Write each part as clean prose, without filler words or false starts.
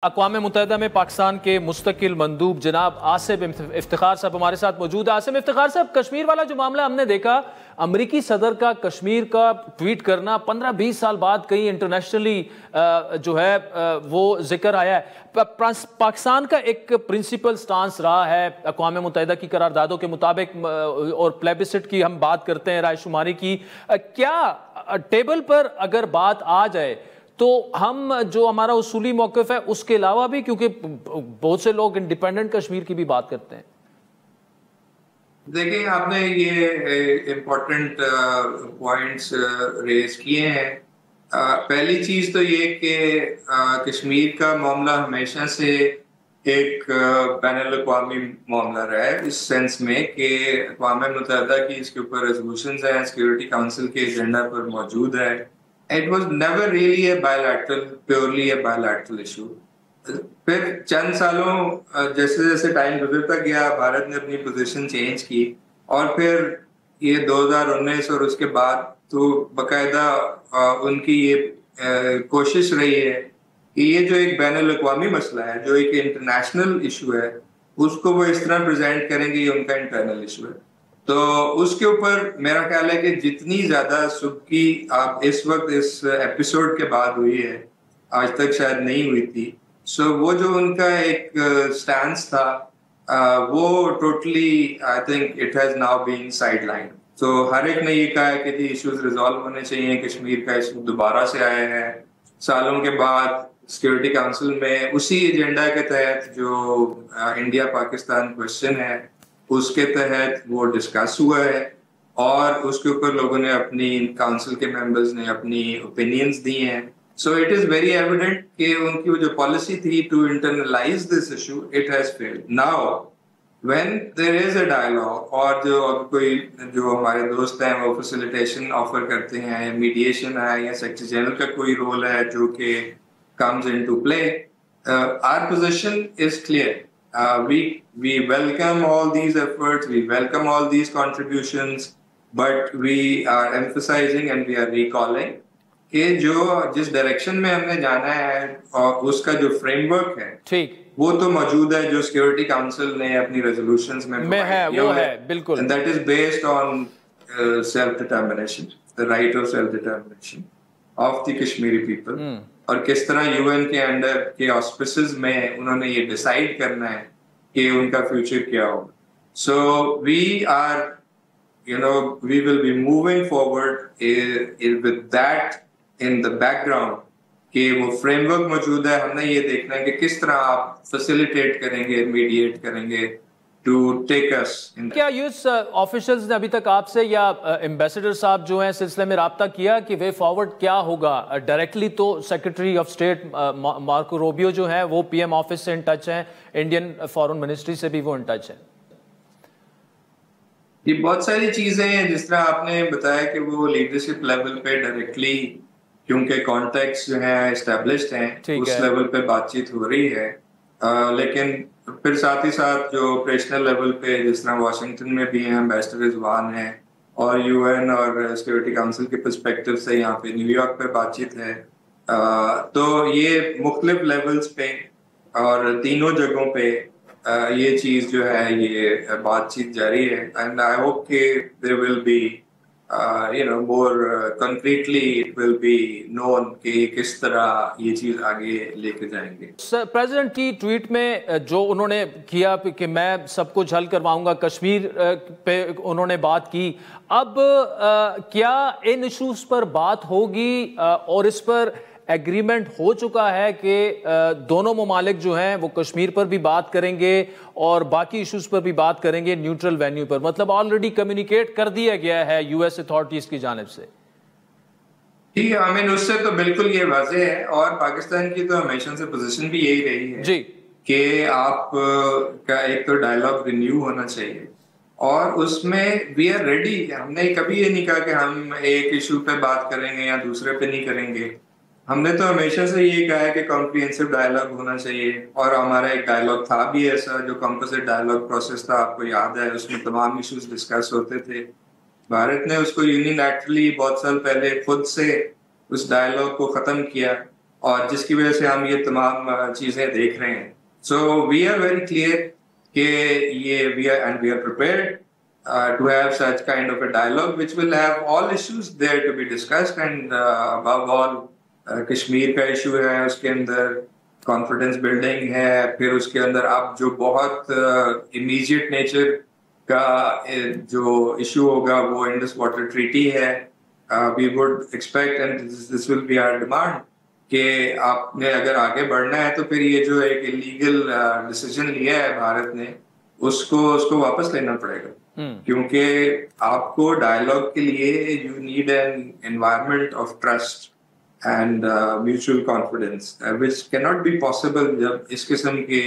اقوام متحدہ میں پاکستان کے مستقل مندوب جناب آصف افتخار صاحب ہمارے ساتھ موجود ہیں۔ آصف افتخار صاحب، کشمیر والا جو معاملہ ہم نے دیکھا، امریکی صدر کا کشمیر کا ٹویٹ کرنا 15-20 سال بعد کہیں انٹرنیشنلی جو ہے وہ ذکر آیا ہے۔ پاکستان کا ایک پرنسپل سٹانس رہا ہے اقوام متحدہ کی قراردادوں کے مطابق، اور پلیبسٹ کی ہم بات کرتے ہیں، رائے شماری کی، کیا ٹیبل پر اگر بات آ جائے تو ہم جو ہمارا اصولی موقف ہے اس کے علاوہ بھی، کیونکہ بہت سے لوگ انڈیپینڈنٹ کشمیر کی بھی بات کرتے ہیں؟ دیکھیں، آپ نے یہ امپورٹنٹ پوائنٹس ریز کیے ہیں۔ پہلی چیز تو یہ کہ کشمیر کا معاملہ ہمیشہ سے ایک بین الاقوامی معاملہ رہا ہے، اس سینس میں کہ اقوام متحدہ کی اس کے اوپر ریزولوشنز ہیں، سیکورٹی کاؤنسل کے ایجنڈا پر موجود ہے۔ It was never really a bilateral, purely a bilateral issue. پھر چند سالوں جیسے جیسے ٹائم گزرتا گیا، بھارت نے اپنی پوزیشن چینج کی، اور پھر یہ 2019 اور اس کے بعد تو باقاعدہ ان کی یہ کوشش رہی ہے کہ یہ جو ایک بین الاقوامی مسئلہ ہے، جو ایک انٹرنیشنل ایشو ہے، اس کو وہ اس طرح پریزنٹ کریں گے، یہ ان کا انٹرنل ایشو ہے۔ تو اس کے اوپر میرا خیال ہے کہ جتنی زیادہ سبکی آپ اس وقت اس ایپیسوڈ کے بعد ہوئی ہے، آج تک شاید نہیں ہوئی تھی، سو وہ جو ان کا ایک سٹانس تھا وہ totally I think it has now been side line. تو ہر ایک نے یہ کہا ہے کہ ایشوز ریزالو ہونے چاہیے، کشمیر کا ایشو دوبارہ سے آیا ہے سالوں کے بعد سیکورٹی کاؤنسل میں، اسی ایجنڈا کے تحت جو انڈیا پاکستان کوشچن ہے اس کے تحت وہ ڈسکس ہوا ہے، اور اس کے اوپر لوگوں نے اپنی کاؤنسل کے ممبرز نے اپنی اوپینینز دی ہیں۔ So it is very evident کہ ان کی جو پالیسی تھی to internalise this issue, it has failed. Now when there is a dialogue, اور جو اب کوئی جو ہمارے دوست ہیں وہ فیسیلیٹیشن آفر کرتے ہیں، میڈیشن ہے یا سیکریٹری جنرل کا کوئی رول ہے جو کہ comes into play, our position is clear. We welcome all these efforts, we welcome all these contributions, but we are emphasizing and we are recalling کہ جس ڈائریکشن میں ہم نے جانا ہے اور اس کا جو فریم ورک ہے وہ تو موجود ہے، جو سیکورٹی کاؤنسل نے اپنی ریزولوشنز میں ہے، وہ ہے بالکل، and that is based on self-determination, the right of self-determination of the Kashmiri people. اور کس طرح یو این کے انڈر کے آسپیسز میں انہوں نے یہ ڈیسائیڈ کرنا ہے کہ ان کا فیوچر کیا ہوگا۔ So we are we will be moving forward with that in the background کہ وہ فریم ورک موجود ہے، ہم نے یہ دیکھنا ہے کہ کس طرح آپ فیسیلیٹیٹ کریں گے، میڈیٹ کریں گے to take us in. کیا یوس آفیشلز نے ابھی تک آپ سے یا ایمبیسڈر صاحب جو ہیں سلسلے میں رابطہ کیا کہ وے فارورڈ کیا ہوگا؟ ڈائریکٹلی تو secretary of state Marco Rubio جو ہیں وہ پی ایم آفس سے ان ٹچ ہیں، انڈین فارن منسٹری سے بھی وہ ان ٹچ ہیں۔ یہ بہت ساری چیزیں ہیں، جس طرح آپ نے بتایا کہ وہ لیڈرشپ لیول پہ ڈائریکٹلی، کیونکہ کانٹیکٹس جو ہیں اسٹیبلشڈ ہیں، اس لیول پہ بات چیت ہو رہی ہے، لیکن پھر ساتھ ہی ساتھ جو آپریشنل لیول پہ جس طرح واشنگٹن میں بھی ہیں، ایمبیسڈر رضوان ہیں، اور یو این اور سیکورٹی کاؤنسل کے پرسپیکٹو سے یہاں پہ نیو یارک پہ بات چیت ہے۔ تو یہ مختلف لیولز پہ اور تینوں جگہوں پہ یہ چیز جو ہے یہ بات چیت جاری ہے، اینڈ آئی ہوپ کہ there will be more concretely it will be known کہ کس طرح یہ چیز آگے لے کے جائیں گے۔ پریزیڈنٹ کی ٹویٹ میں جو انہوں نے کیا کہ میں سب کچھ حل کرواؤں گا، کشمیر پہ انہوں نے بات کی، اب کیا ان ایشوز پر بات ہوگی اور اس پر ایگریمنٹ ہو چکا ہے کہ دونوں ممالک جو ہیں وہ کشمیر پر بھی بات کریں گے اور باقی ایشوز پر بھی بات کریں گے نیوٹرل وینیو پر؟ مطلب آلریڈی کمیونیکیٹ کر دیا گیا ہے یو ایس اتھارٹیز کی جانب سے؟ جی، اس سے تو بالکل یہ واضح ہے، اور پاکستان کی تو ہمیشہ سے پوزیشن بھی یہی رہی ہے جی کہ آپ کا ایک تو ڈائلاگ رینیو ہونا چاہیے، اور اس میں وی آر ریڈی۔ ہم نے کبھی یہ نہیں کہا کہ ہم ایک ایشو پہ بات کریں گے یا دوسرے پہ نہیں کریں گے، ہم نے تو ہمیشہ سے یہ کہا ہے کہ کمپریہنسو ڈائلاگ ہونا چاہیے، اور ہمارا ایک ڈائلاگ تھا بھی ایسا جو کمپوزٹ ڈائلاگ پروسیس تھا، آپ کو یاد ہے، اس میں تمام ایشوز ڈسکس ہوتے تھے۔ بھارت نے اس کو یونیلیٹرلی بہت سال پہلے خود سے اس ڈائلاگ کو ختم کیا، اور جس کی وجہ سے ہم یہ تمام چیزیں دیکھ رہے ہیں. So we are very clear کہ یہ we are prepared to have such kind of a dialogue which will have all issues there to be discussed, and above all Kashmir کا ایشو ہے, اس کے اندر کانفیڈنس بلڈنگ ہے, پھر اس کے اندر اب جو بہت امیجیٹ نیچر کا جو ایشو ہوگا وہ انڈس واٹر ٹریٹی ہے. We would expect and this will be our demand کہ آپ نے اگر آگے بڑھنا ہے تو پھر یہ جو ایک لیگل ڈیسیجن لیا ہے بھارت نے اس کو واپس لینا پڑے گا, کیونکہ آپ کو ڈائلاگ کے لیے you need an environment of trust and mutual confidence which کی ناٹ بی پاسبل جب اس قسم کے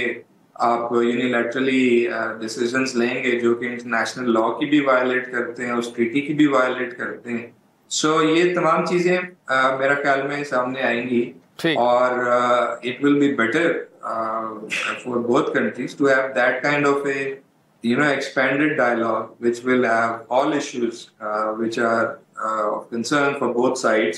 آپ یونیلیٹرلی ڈیسیزنس لیں گے جو کہ انٹرنیشنل لا کی بھی وائلیٹ کرتے ہیں, اس ٹریٹی کی بھی وائلیٹ کرتے ہیں. سو یہ تمام چیزیں میرا خیال میں سامنے آئیں گی, اور it will be better for both countries to have that kind of a expanded dialogue which will have all issues which are of concern for both sides.